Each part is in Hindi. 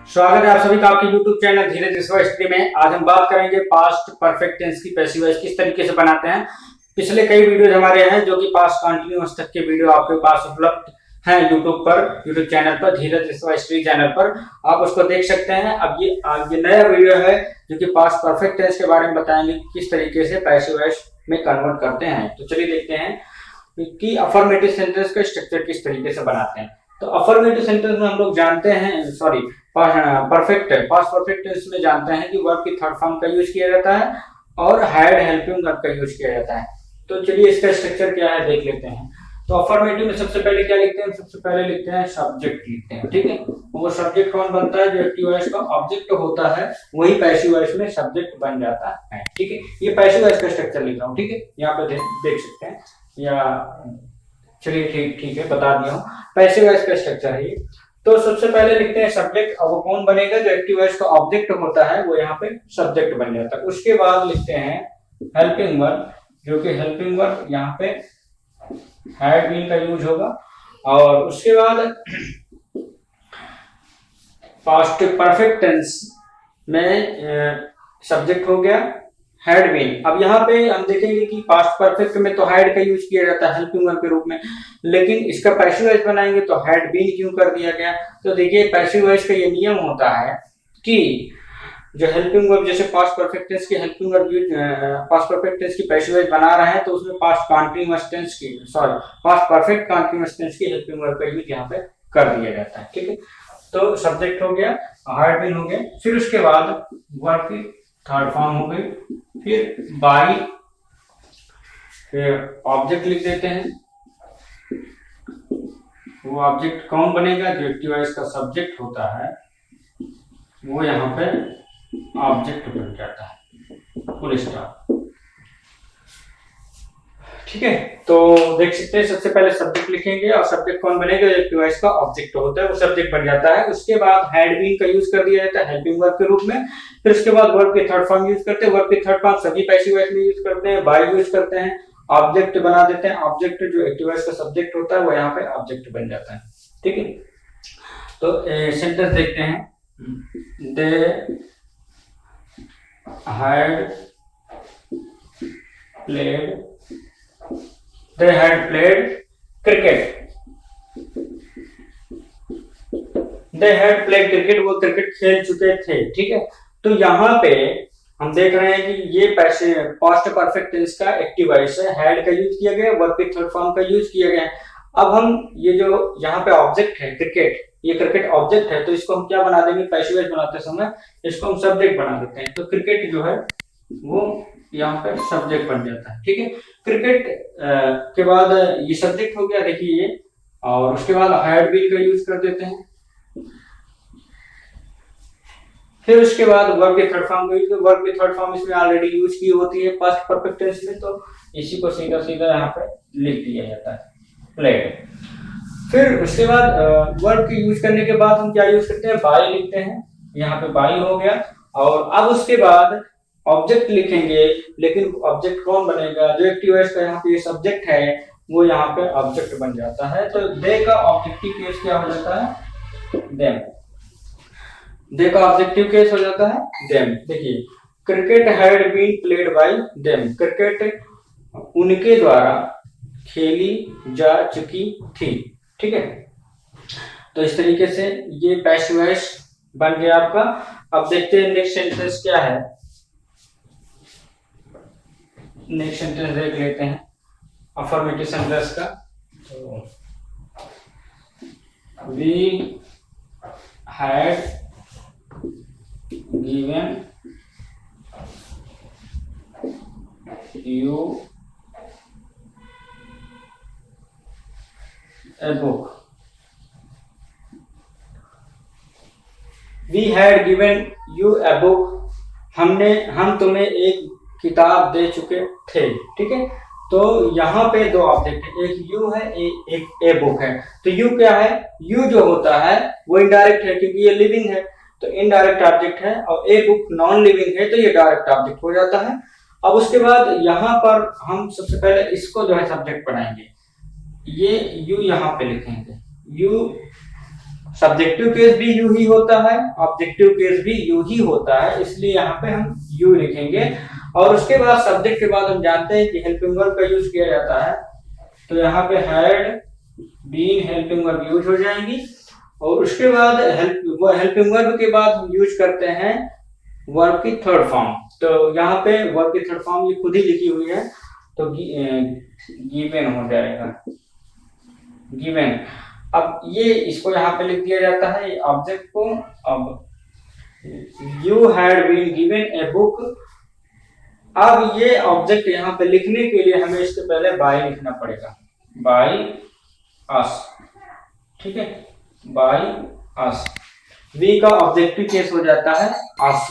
स्वागत है आप सभी का आपके YouTube चैनल धीरज हिस्ट्री में। आज हम बात करेंगे पास्ट परफेक्ट टेंस की पैसिव वॉइस किस तरीके से बनाते हैं। पिछले कई वीडियो हमारे हैं जो कि पास्ट कंटिन्यूअस तक के वीडियो आपके पास उपलब्ध हैं YouTube चैनल पर, धीरज हिस्ट्री चैनल पर आप उसको देख सकते हैं। अब ये नया वीडियो है जो कि पास्ट परफेक्ट टेंस के बारे में बताएंगे किस तरीके से पैसिव वॉइस में कन्वर्ट करते हैं। तो चलिए देखते हैं कि अफर्मेटिव सेंटेंस का स्ट्रक्चर किस तरीके से बनाते हैं। तो अफर्मेटिव सेंटेंस में हम लोग जानते हैं, पास्ट परफेक्ट टेंस में जानते हैं कि वर्ब की थर्ड फॉर्म का यूज किया जाता है और हैड हेल्पिंग वर्ब का यूज किया जाता है। तो चलिए इसका स्ट्रक्चर क्या है देख लेते हैं। तो अफर्मेटिव में सबसे पहले क्या लिखते हैं, सबसे पहले लिखते हैं सब्जेक्ट लिखते हैं, ठीक है। वो सब्जेक्ट कौन बनता है, जो एक्टिव वॉइस का ऑब्जेक्ट होता है वही पैसिव वॉइस में सब्जेक्ट बन जाता है, ठीक है। ये पैसिव वॉइस का स्ट्रक्चर लिख रहा हूँ, ठीक है। यहाँ पे देख सकते हैं, या चलिए ठीक है बता दिया हूँ। पैसिव वॉइस का स्ट्रक्चर है ये। तो सबसे पहले लिखते हैं सब्जेक्ट, अब वो कौन बनेगा, जो एक्टिव वॉइस का ऑब्जेक्ट होता है वो यहाँ पे सब्जेक्ट बन जाता है। उसके बाद लिखते हैं हेल्पिंग वर्ब, जो कि हेल्पिंग वर्ब यहाँ पे हैड बीन का यूज होगा। और उसके बाद पास्ट परफेक्ट टेंस में सब्जेक्ट हो गया हैड बीन। अब यहाँ पे हम देखेंगे कि पास्ट परफेक्ट में तो हैड का यूज किया जाता है हेल्पिंग वर्ब के रूप में, लेकिन इसका पैसिव वॉइस बनाएंगे तो हैड बीन क्यों कर दिया गया। तो देखिए पैसिव वॉइस का ये नियम होता है कि जो हेल्पिंग वर्ब, जैसे पास्ट परफेक्ट टेंस की helping verb use, past perfect tense की पैसिव वॉइस बना रहे हैं तो उसमें पास्ट परफेक्ट कंटीन्यूअस टेंस की हेल्पिंग वर्ब का यूज यहाँ पे कर दिया जाता है, ठीक है। तो सब्जेक्ट हो गया, हैड बीन हो गया, फिर उसके बाद वर्ब की थर्ड फॉर्म हो गई, फिर बाई, फिर ऑब्जेक्ट लिख देते हैं। वो ऑब्जेक्ट कौन बनेगा, जो एक्टिव वॉइस का सब्जेक्ट होता है वो यहाँ पे ऑब्जेक्ट बन जाता है, फुल स्टॉप, ठीक है। तो देख सकते हैं सबसे पहले सब्जेक्ट लिखेंगे और सब्जेक्ट कौन बनेगा, जो एक्टिव वॉइस का ऑब्जेक्ट होता है वो सब्जेक्ट बन जाता है। उसके बाद हैड बीन का यूज कर दिया जाता है हेल्पिंग वर्ब के रूप में। फिर उसके बाद वर्ब की थर्ड फॉर्म यूज करते हैं, वर्ब की थर्ड फॉर्म सभी पैसिव वॉइस में यूज करते हैं, बाय यूज करते हैं, ऑब्जेक्ट बना देते हैं। ऑब्जेक्ट जो एक्टिव वॉइस का सब्जेक्ट होता है वो यहाँ पे ऑब्जेक्ट बन जाता है, ठीक है। तो सेंटेंस देखते हैं, दे हैड प्लेड क्रिकेट, वो क्रिकेट खेल चुके थे, ठीक है। तो यहाँ पे हम देख रहे हैं कि ये पास्ट परफेक्ट टेंस का एक्टिव वॉइस है, हैड का यूज किया गया, वर्ब के थर्ड फॉर्म का यूज किया गया। अब हम ये जो यहाँ पे ऑब्जेक्ट है क्रिकेट, ये क्रिकेट ऑब्जेक्ट है, तो इसको हम क्या बना देंगे, पैसिव वॉइस बनाते समय इसको हम सब्जेक्ट बना देते हैं। तो क्रिकेट जो है वो यहाँ पे सब्जेक्ट बन जाता है, ठीक है। क्रिकेट के बाद ये सब्जेक्ट हो गया, देखिए ये, और उसके बाद हैड बीन का यूज कर देते हैं। फिर उसके बाद वर्ब के थर्ड फॉर्म का यूज, वर्ब की थर्ड फॉर्म इसमें ऑलरेडी यूज की होती है पास्ट परफेक्ट टेंस में, तो इसी को सीधा सीधा यहाँ पे लिख दिया जाता है, प्लेड। फिर उसके बाद वर्ब की यूज करने के बाद हम क्या यूज करते हैं, बाय लिखते हैं, यहाँ पे बाय हो गया। और अब उसके बाद ऑब्जेक्ट लिखेंगे, लेकिन ऑब्जेक्ट कौन बनेगा, जो एक्टिव वॉइस का यहाँ पे सब्जेक्ट है वो यहाँ पे ऑब्जेक्ट बन जाता है। तो दे का ऑब्जेक्टिव केस क्या हो जाता है, देम। दे का ऑब्जेक्टिव केस हो जाता है देम। देखिए cricket had been played by them, cricket उनके द्वारा खेली जा चुकी थी, ठीक है। तो इस तरीके से ये पैसिव वॉइस बन गया आपका। अब देखते हैं नेक्स्ट सेंटेंस क्या है। नेक्स्ट सेंटेंस देख लेते हैं अफर्मेटिव सेंटेंस का। तो we had given you a book, we had given you a book, हम तुम्हें एक किताब दे चुके थे, ठीक है। तो यहाँ पे दो ऑब्जेक्ट है, एक यू है, एक ए बुक है। तो यू क्या है, यू जो होता है वो इनडायरेक्ट है क्योंकि ये लिविंग है, तो इनडायरेक्ट ऑब्जेक्ट है, और ए बुक नॉन लिविंग है तो ये डायरेक्ट ऑब्जेक्ट हो जाता है। अब उसके बाद यहाँ पर हम सबसे पहले इसको जो है सब्जेक्ट बनाएंगे, ये यू यहाँ पे लिखेंगे, यू सब्जेक्टिव केस भी यू ही होता है, ऑब्जेक्टिव केस भी यू ही होता है, इसलिए यहाँ पे हम यू लिखेंगे। और उसके बाद सब्जेक्ट के बाद हम जानते हैं कि हेल्पिंग वर्ब का यूज किया जाता है, तो यहाँ पे had been helping verb use हो जाएंगी। और उसके बाद हेल्पिंग वर्ब के बाद हम यूज करते हैं वर्ब की थर्ड फॉर्म। तो यहाँ पे वर्ब की थर्ड फॉर्म ये खुद ही लिखी हुई है, तो गिवन हो जाएगा, गिवन। अब ये इसको यहाँ पे लिख दिया जाता है ऑब्जेक्ट को। अब you had been given a book, अब ये ऑब्जेक्ट यहाँ पे लिखने के लिए हमें इसके पहले बाय लिखना पड़ेगा, बाय अस, ठीक है, बाय अस। वी का ऑब्जेक्टिव केस हो जाता है अस।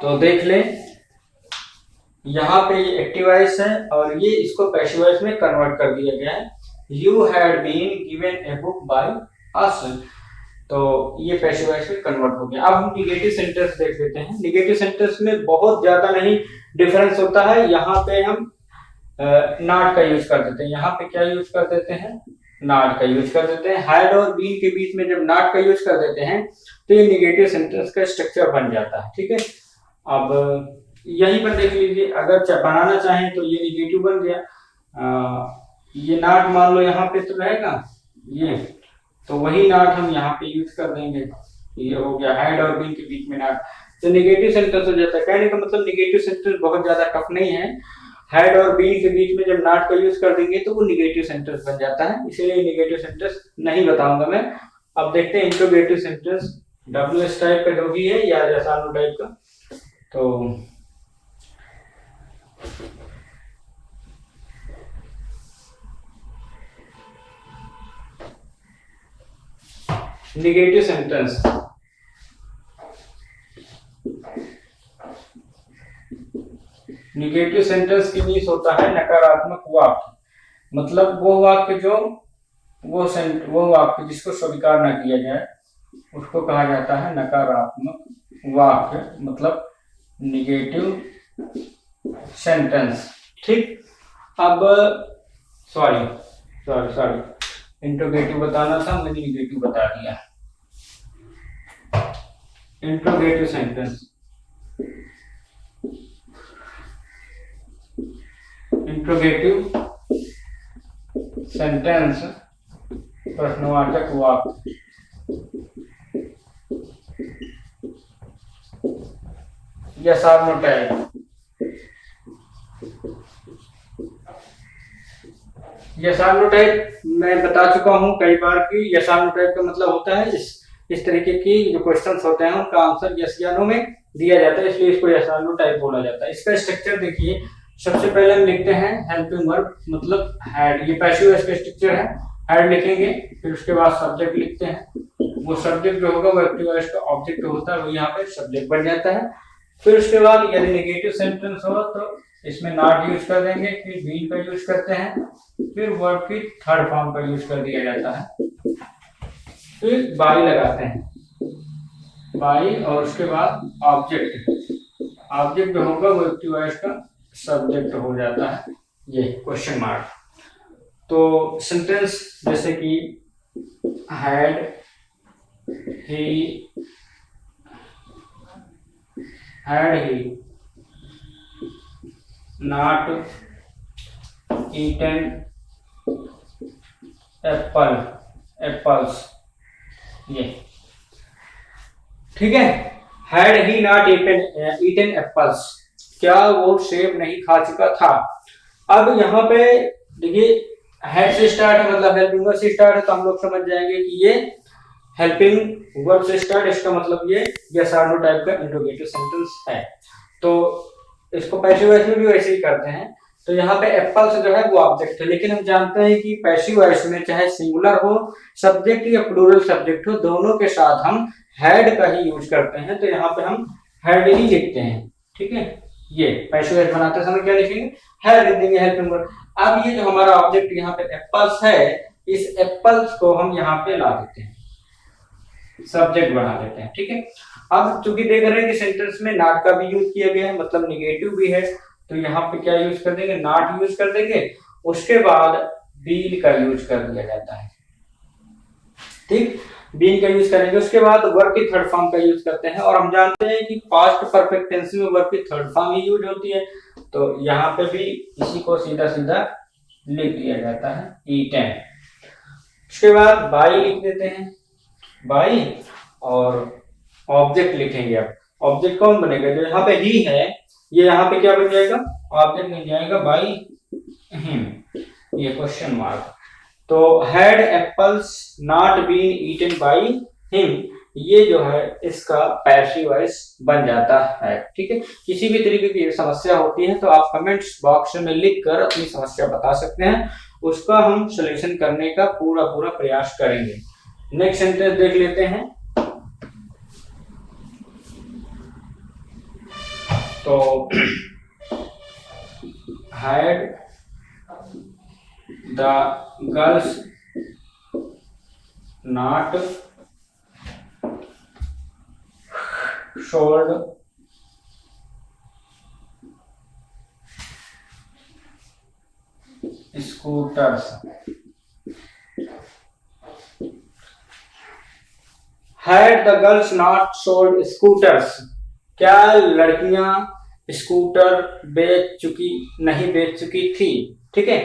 तो देख ले यहाँ पे ये एक्टिव वॉइस है और ये इसको पैसिव वॉइस में कन्वर्ट कर दिया गया है, you had been given a book by us. तो ये पैसिव वॉइस में कन्वर्ट हो गया। अब हम निगेटिव सेंटेंस देख लेते हैं। निगेटिव सेंटेंस में बहुत ज्यादा नहीं डिफरेंस होता है। यहाँ पे हम नॉट का यूज कर देते हैं, यहाँ पे क्या यूज कर देते हैं, नॉट का यूज कर देते हैं। हैड और बीन के बीच में जब नॉट का यूज कर देते हैं तो ये निगेटिव सेंटेंस का स्ट्रक्चर बन जाता है, ठीक है। अब यहीं पर देख लीजिए, अगर बनाना चाहें तो ये निगेटिव बन गया, ये नॉट मान लो यहाँ पे तो रहेगा ये, तो वही नॉट हम यहाँ पे यूज कर देंगे, ये हो गया हैड और बीन के बीच में नॉट, तो निगेटिव सेंटेंस हो जाता है। कहने का मतलब निगेटिव सेंटेंस बहुत ज्यादा टफ नहीं है, हैड और बीन के बीच में जब नॉट का यूज कर देंगे तो वो निगेटिव सेंटेंस बन जाता है, इसीलिए निगेटिव सेंटेंस नहीं बताऊंगा मैं। अब देखते हैं इंट्रोगेटिव सेंटेंस WS टाइप का जो भी है या जैसा टाइप का। तो निगेटिव सेंटेंस, निगेटिव सेंटेंस की मीन्स होता है नकारात्मक वाक्य, मतलब वो वाक्य जो वो वाक्य जिसको स्वीकार ना किया जाए उसको कहा जाता है नकारात्मक वाक्य, मतलब निगेटिव सेंटेंस, ठीक। अब सॉरी इंट्रोगेटिव बताना था, मैंने निगेटिव बता दिया। इंट्रोगेटिव सेंटेंस, इंट्रोगेटिव सेंटेंस प्रश्नवाचक वाक्य, यस और नो टाइप। यस और नो टाइप मैं बता चुका हूं कई बार कि यस और नो टाइप का मतलब होता है इस तरीके की जो क्वेश्चंस होते हैं उनका आंसर यस या नो में दिया जाता है, इसलिए इसको यस और नो टाइप बोला जाता है। इसका स्ट्रक्चर देखिए, सबसे पहले हम लिखते हैं हेल्पिंग वर्ब मतलब हैड, ये पैसिव वॉइस का स्ट्रक्चर है, हैड लिखेंगे, फिर उसके बाद सब्जेक्ट लिखते हैं, वो सब्जेक्ट जो होगा वो एक्टिव वॉइस का ऑब्जेक्ट होता है, वो यहाँ पे सब्जेक्ट बन जाता है। फिर उसके बाद यदि नेगेटिव सेंटेंस हो तो इसमें नॉट यूज कर देंगे, फिर बीन का यूज करते हैं, फिर वर्ब की थर्ड फॉर्म का यूज कर दिया जाता है, फिर बाई लगाते हैं, बाई, और उसके बाद ऑब्जेक्ट, ऑब्जेक्ट जो होगा वो एक्टिव वॉइस का सब्जेक्ट हो जाता है, ये क्वेश्चन मार्क। तो सेंटेंस जैसे कि had he not eaten apples, ये ठीक है। Had he not eaten apples, क्या वो सेब नहीं खा चुका था। अब यहाँ पे देखिए हैड से स्टार्ट है मतलब हेल्पिंग वर्ब से स्टार्ट है, तो हम लोग समझ जाएंगे कि ये हेल्पिंग वर्ब से स्टार्ट, इसका मतलब ये यस और नो टाइप का इंट्रोगेटिव सेंटेंस है। तो इसको पैसिव वॉइस में भी वैसे ही करते हैं। तो यहाँ पे एप्पल्स जो है वो ऑब्जेक्ट है, लेकिन हम जानते हैं कि पैसिव वॉइस में चाहे सिंगुलर हो सब्जेक्ट या प्लूरल सब्जेक्ट हो, दोनों के साथ हम हैड का ही यूज करते हैं, तो यहाँ पे हम हैड ही लिखते हैं, ठीक है। ये पैसिव वॉइस बनाते समय क्या लिखेंगे, हैड लिख देंगे हेल्पिंग वर्ब। अब ये जो हमारा ऑब्जेक्ट यहाँ पे एप्पल्स है, इस एप्पल्स को हम यहाँ पे ला देते हैं, सब्जेक्ट बना देते हैं, ठीक है। अब चूंकि देख रहे हैं कि सेंटेंस में नॉट का भी यूज किया गया है, मतलब निगेटिव भी है, तो यहाँ पे क्या यूज कर देंगे, नॉट यूज कर देंगे, उसके बाद बीन का यूज कर दिया जाता है, ठीक, बीन का यूज करेंगे। उसके बाद वर्ब की थर्ड फॉर्म का यूज करते हैं, और हम जानते हैं कि पास्ट परफेक्ट टेंस में वर्ब की थर्ड फॉर्म ही यूज होती है, तो यहाँ पे भी इसी को सीधा सीधा लिख दिया जाता है ईटेन। उसके बाद बाई लिख देते हैं, बाई, और ऑब्जेक्ट लिखेंगे। अब ऑब्जेक्ट कौन बनेगा, जो यहाँ पे ही है ये यहाँ पे क्या बन जाएगा, ऑब्जेक्ट बन जाएगा बाई हिम, ये क्वेश्चन मार्क। तो had apples not been eaten by him, ये जो है इसका पैसिव वॉइस बन जाता है। ठीक है, किसी भी तरीके की समस्या होती है तो आप कमेंट्स बॉक्स में लिखकर अपनी समस्या बता सकते हैं, उसका हम सॉल्यूशन करने का पूरा प्रयास करेंगे। नेक्स्ट सेंटेंस देख लेते हैं। तो had the girls not sold scooters, had the girls not sold scooters, क्या लड़कियां स्कूटर नहीं बेच चुकी थी। ठीक है,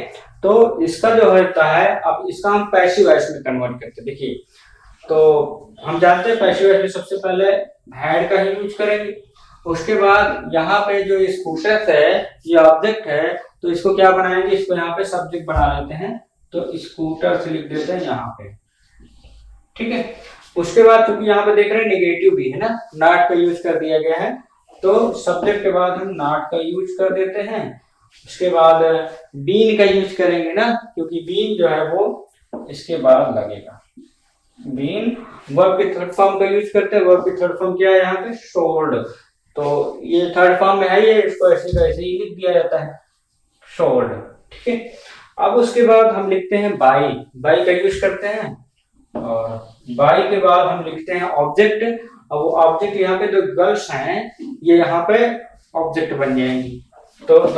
तो इसका जो होता है, अब इसका हम पैसिव वॉइस में कन्वर्ट करते हैं। देखिए, तो हम जानते हैं पैसिव वॉइस में सबसे पहले हैड का ही यूज करेंगे, उसके बाद यहाँ पे जो स्कूटर है ये ऑब्जेक्ट है, तो इसको क्या बनाएंगे, इसको यहाँ पे सब्जेक्ट बना लेते हैं, तो स्कूटर से लिख देते हैं यहाँ पे। ठीक है, उसके बाद क्योंकि यहाँ पे देख रहे हैं नेगेटिव भी है ना, नॉट का यूज कर दिया गया है, तो सब्जेक्ट के बाद हम नॉट का यूज कर देते हैं। उसके बाद बीन का यूज करेंगे ना, क्योंकि बीन जो है वो इसके बाद लगेगा। बीन वर्ब की थर्ड फॉर्म का यूज करते हैं, वर्ब की थर्ड फॉर्म क्या है यहाँ पे, सोल्ड, तो ये थर्ड फॉर्म में है, ये इसको ऐसे का ऐसे ही लिख दिया जाता है, सोल्ड। ठीक है, अब उसके बाद हम लिखते हैं बाई, बाई का यूज करते हैं, और बाई के बाद हम लिखते हैं ऑब्जेक्ट। अब वो ऑब्जेक्ट यहाँ पे जो गर्ल्स हैं ये यहाँ पे ऑब्जेक्ट बन जाएंगी, तो द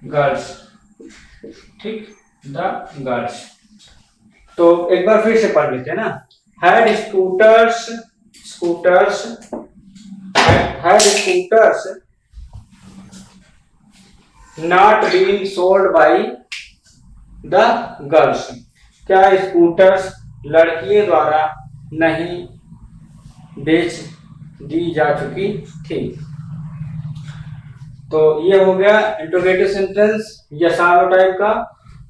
गर्ल्स। ठीक, द गर्ल्स। तो एक बार फिर से पढ़ लेते हैं ना, had scooters not been sold by the girls, क्या स्कूटर्स लड़कियों द्वारा नहीं बेच दी जा चुकी थी। तो ये हो गया इंट्रोगेटिव सेंटेंस या सारो टाइप का।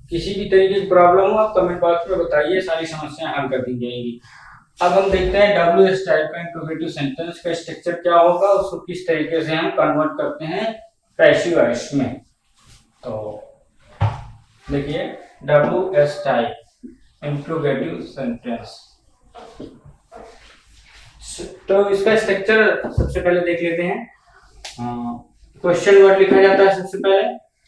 किसी भी तरीके की प्रॉब्लम हो आप कमेंट बॉक्स में बताइए, सारी समस्याएं हल कर दी जाएगी। अब हम देखते हैं WH टाइप का इंट्रोगेटिव सेंटेंस का स्ट्रक्चर क्या होगा, उसको किस तरीके से हम कन्वर्ट करते हैं पैसिव वॉइस में। तो देखिए, WH टाइप इंट्रोगेटिव सेंटेंस, तो इसका स्ट्रक्चर सबसे पहले देख लेते हैं। क्वेश्चन वर्ड लिखा जाता है सबसे पहले,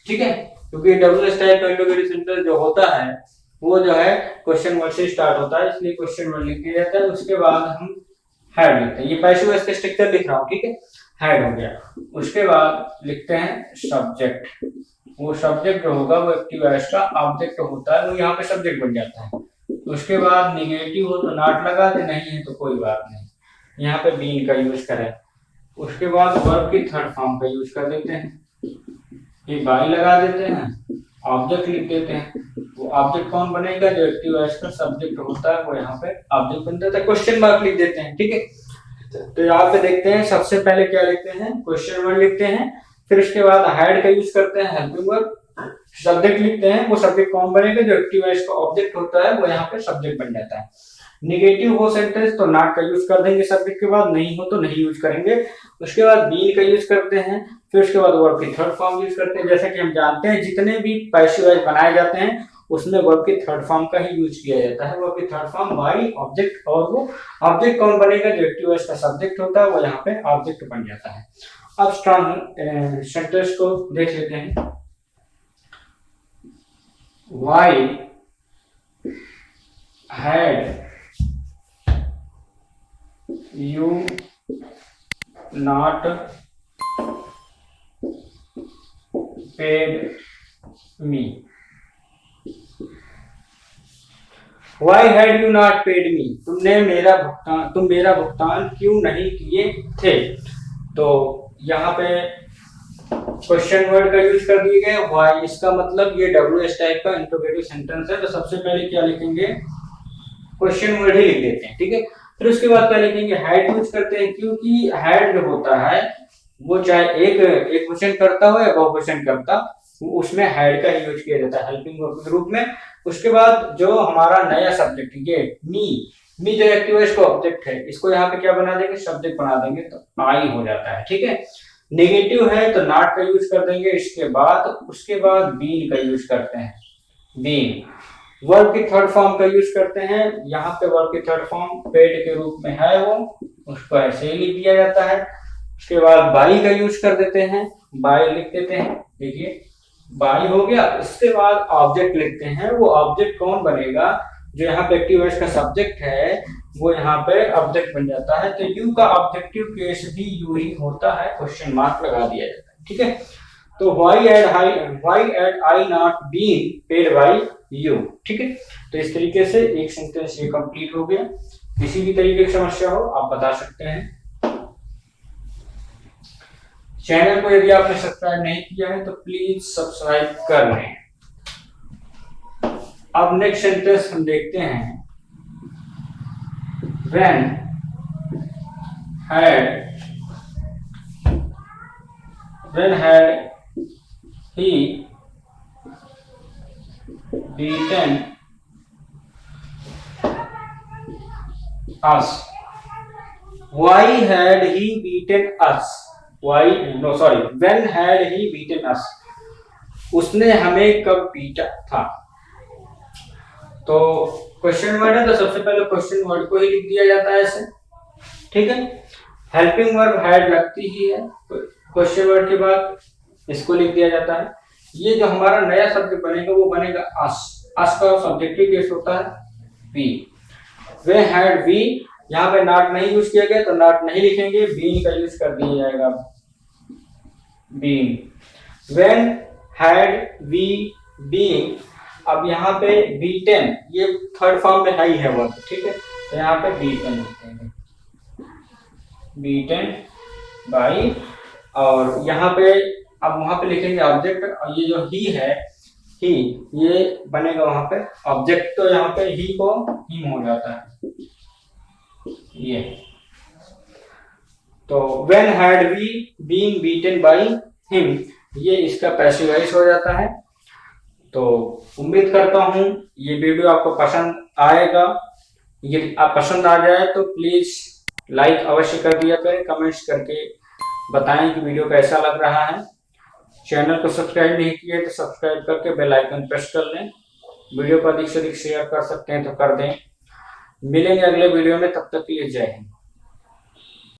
ठीक है, क्योंकि WH टाइप का इंट्रोगेटिव सेंटेंस जो होता है वो जो है क्वेश्चन वर्ड से स्टार्ट होता है, इसलिए क्वेश्चन वर्ड लिख दिया जाता है। उसके बाद हम हेड लिखते हैं, ये पैसिव वॉइस का स्ट्रक्चर लिख रहा हूँ, ठीक है, हेड हो गया। उसके बाद लिखते हैं सब्जेक्ट, वो सब्जेक्ट जो होगा वो एक्टिव वॉइस का ऑब्जेक्ट होता है, वो यहाँ पे सब्जेक्ट बन जाता है। उसके बाद निगेटिव हो तो नॉट लगा दे, नहीं है तो कोई बात नहीं, यहाँ पे बीन का यूज करें। उसके बाद वर्ब की थर्ड फॉर्म का यूज कर देते हैं, ये बाई लगा देते हैं, ऑब्जेक्ट लिख देते हैं। वो ऑब्जेक्ट कौन बनेगा, जो एक्टिव वॉइस का सब्जेक्ट होता है वो यहाँ पे ऑब्जेक्ट बन जाता है। क्वेश्चन मार्क लिख देते हैं, ठीक है। तो यहाँ पे देखते हैं, सबसे पहले क्या लिखते हैं, क्वेश्चन वर्ड लिखते हैं, फिर उसके बाद हेड का यूज करते हैं, हेल्पिंग वर्ब, सब्जेक्ट लिखते हैं, वो सब्जेक्ट कौन बनेगा, जो एक्टिव वॉइस का ऑब्जेक्ट होता है वो यहाँ पे सब्जेक्ट बन जाता है। निगेटिव हो सेंटेंस तो नॉट का यूज कर देंगे सब्जेक्ट के बाद, नहीं हो तो नहीं यूज करेंगे। उसके बाद बीन का यूज करते हैं, फिर उसके बाद वर्ब की थर्ड फॉर्म यूज करते हैं। जैसा कि हम जानते हैं जितने भी पैसिव वॉइस बनाए जाते हैं उसमें वर्ब की थर्ड फॉर्म का ही यूज किया जाता है। वर्ब की थर्ड फॉर्म बाई ऑब्जेक्ट, और वो ऑब्जेक्ट कौन बनेगा, जो एक्टिव वॉइस का सब्जेक्ट होता है वो यहाँ पे ऑब्जेक्ट बन जाता है। अब स्ट्रॉन्ग सेंटेंस को देख लेते हैं। Why had you not paid me, Why had you not paid me? तुम मेरा भुगतान क्यों नहीं किए थे? तो यहाँ पे क्वेश्चन वर्ड का यूज कर दिए गए व्हाई। इसका मतलब ये WH टाइप का इंट्रोगेटिव सेंटेंस है, तो सबसे पहले क्या लिखेंगे, क्वेश्चन वर्ड ही लिख देते हैं, ठीक है। फिर उसके बाद क्या लिखेंगे, हैड यूज करते हैं, क्योंकि हैड जो होता है वो चाहे एक क्वेश्चन करता हो या बहुवचन करता, उसमें हैड का यूज किया जाता है हेल्पिंग वर्ब के रूप में। उसके बाद जो हमारा नया सब्जेक्ट ये मी जो एक्टिव है, इसको ऑब्जेक्ट है, इसको यहाँ पे क्या बना देंगे, सब्जेक्ट बना देंगे, तो आई हो जाता है, ठीक है। नेगेटिव है तो नॉट का यूज कर देंगे इसके बाद। उसके बाद बीन का यूज करते हैं, बीन। वर्ब की थर्ड फॉर्म का यूज करते हैं, यहाँ पे वर्ब की थर्ड फॉर्म पेड के रूप में है वो, उसको ऐसे ही लिख दिया जाता है। उसके बाद बाई का यूज कर देते हैं, बाई लिख देते हैं, देखिए बाई हो गया। इसके बाद ऑब्जेक्ट लिखते हैं, वो ऑब्जेक्ट कौन बनेगा, जो यहाँ पे एक्टिव वॉइस का सब्जेक्ट है वो यहाँ पे ऑब्जेक्ट बन जाता है। तो यू का ऑब्जेक्टिव केस भी यू ही होता है, क्वेश्चन मार्क लगा दिया जाता है, ठीक है। तो why had I not been paid by you, ठीक है। तो इस तरीके से एक सेंटेंस ये कंप्लीट हो गया। किसी भी तरीके की समस्या हो आप बता सकते हैं। चैनल को यदि आपने सब्सक्राइब नहीं किया है तो प्लीज सब्सक्राइब कर लें। अब नेक्स्ट सेंटेंस हम देखते हैं, when had he beaten us? Why had he beaten us? When had he beaten us? उसने हमें कब पीटा था? तो क्वेश्चन वर्ड है तो सबसे पहले क्वेश्चन वर्ड को ही लिख दिया जाता है ऐसे, ठीक है। हेल्पिंग वर्ब हैड लगती ही है, क्वेश्चन वर्ड के बाद इसको लिख दिया जाता है। ये जो हमारा नया शब्द बनेगा वो बनेगा अस। अस का सब्जेक्टिव केस होता है वी। वे हैड वी, यहाँ पे नॉट नहीं यूज किया गया तो नॉट नहीं लिखेंगे, बीन का यूज कर दिया जाएगा, been. When had we been, अब यहाँ पे बीटन, ये थर्ड फॉर्म में है ही है वर्ब, ठीक है। तो यहाँ पे बीटन लिखेंगे, बीटन बाई, और यहाँ पे अब वहां पे लिखेंगे ऑब्जेक्ट, और ये जो ही है ही, ये बनेगा वहां पे ऑब्जेक्ट, तो यहाँ पे ही को हिम हो जाता है ये। तो when had we been beaten by him, ये इसका पैसिव वॉइस हो जाता है। तो उम्मीद करता हूं ये वीडियो आपको पसंद आएगा। यदि आप पसंद आ जाए तो प्लीज लाइक अवश्य कर दिया करें, कमेंट्स करके बताएं कि वीडियो कैसा लग रहा है। चैनल को सब्सक्राइब नहीं किया तो सब्सक्राइब करके बेल आइकन प्रेस कर लें। वीडियो को अधिक से अधिक शेयर कर सकते हैं तो कर दें। मिलेंगे अगले वीडियो में, तब तक के लिए जय हिंद।